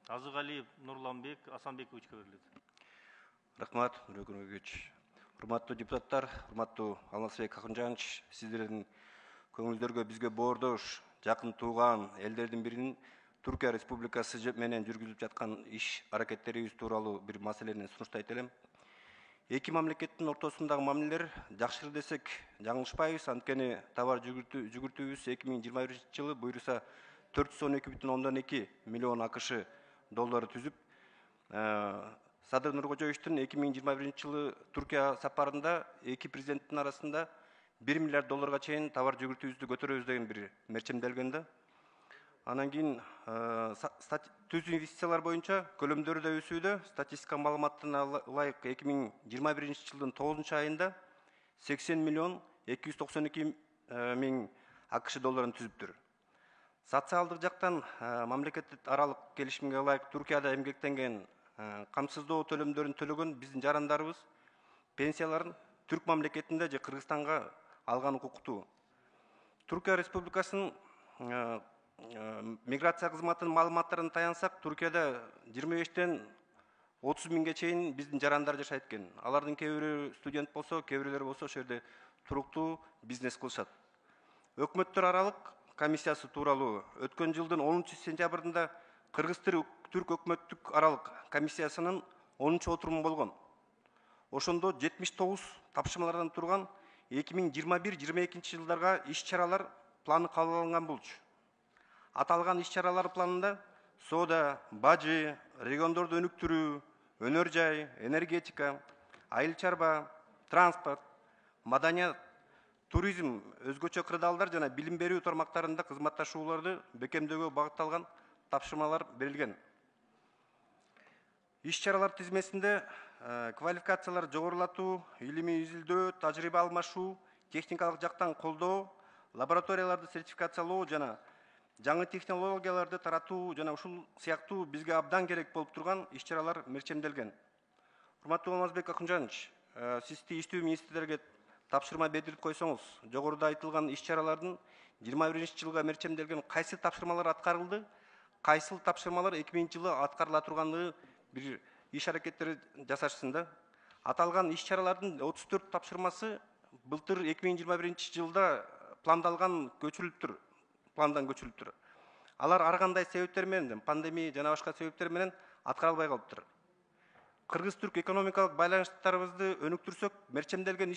Азыгалиев Нурланбек Асанбековичке берилет. Рахмат, Нурбек. Урматтуу депутаттар, урматтуу Алмазбек Акынжанович, сиздердин көңүлдөргө бизге боордош жакын тууган элдердин биринин Түркия Республикасы менен жүргүзүлүп жаткан иш аракеттерибиз тууралуу бир маселени сунуштайт элем. Эки мамлекеттин ортосундагы мамилелер жакшырды десек жаңылышпайбыз, анткени товар жүгүртүүбүз 2021 жылы буюрса 412,2 миллион АКШ доллары түзүп, Садыр Нуркожоевичтин 2021 жылы Түркия сапарында эки президенттин арасында 1 миллиард долларга чейин товар жүгүртүүбүздү көтөрөбүз деген бир мерчемделген да. Анан кийин түз инвестициялар боюнча көлөмдөрү да өсүүдө. Статистика маалыматына ылайык 2021 жылдын 9 айында 80 миллион 292 миң АКШ долларын түзүптүр. Социалдык жактан мамлекеттик аралык келишимге ылайык Түркияда эмгектенген камсыздоо төлөмдөрүн төлөгөн биздин жарандарыбыз пенсияларын Түрк мамлекетинде же Кыргызстанга алган укуктуу. Түркия Республикасынын миграция кызматынын маалыматтарына таянсак, Түркияда 25-тен 30 миңге чейин биздин жарандар жашайт экен. Алардын кээ бирөө студент болсо, кээ бирөлөр болсо ошол жерде туруктуу бизнес кылышат. Өкмөттөр аралык комиссиясы тууралуу өткөн жылдын 10 сентябрында Кыргыз-Түрк өкмөттүк аралык комиссиясынын 10 отуруму болгон. Ошондо 79 тапшырмалардан турган 2021-22 жылдарга иш-чаралар планы кабыл алынган болчу. Аталган иш-чаралар планында соода, бажы, региондорду өнүктүрүү, өнөр жай, энергетика, айыл чарба, транспорт, маданият, туризм, өзгөчө кырдаалдар жана билим берүү тармактарында кызматташууларды бекемдөөгө багытталган тапшырмалар берилген. Иш-чаралар тизмесинде квалификациялар жогорулатуу, илимий изилдөө, тажрыйба алмашуу, техникалык жактан колдоо, лабораторияларды сертификациялоо жана жаңы технологияларды таратуу жана ушул сыяктуу бизге абдан керек болуп турган иш-чаралар мерчемделген. Урматтуу Алмазбек Акынжанович, сиз тийиштүү министрлерге тапшырма берилип койсоңуз, жогоруда айтылган иш-чаралардын 21 жылга мерчемделген кайсы тапшырмалар аткарылды, кайсыл тапшырмалар 2000 жылы аткарыла тургандыгы бир иш аракеттери жасашсын да. Аталган иш-чаралардын 34 тапшырмасы былтыр 2021 жылда пландалган пландан көчүрүлүптүр. Алар ар кандай себептер менен, пандемия жана башка себептер менен аткарылбай калыптыр. Кыргыз-Түрк экономикалык байланыштарыбызды өнүктүрсөк, мерчемделген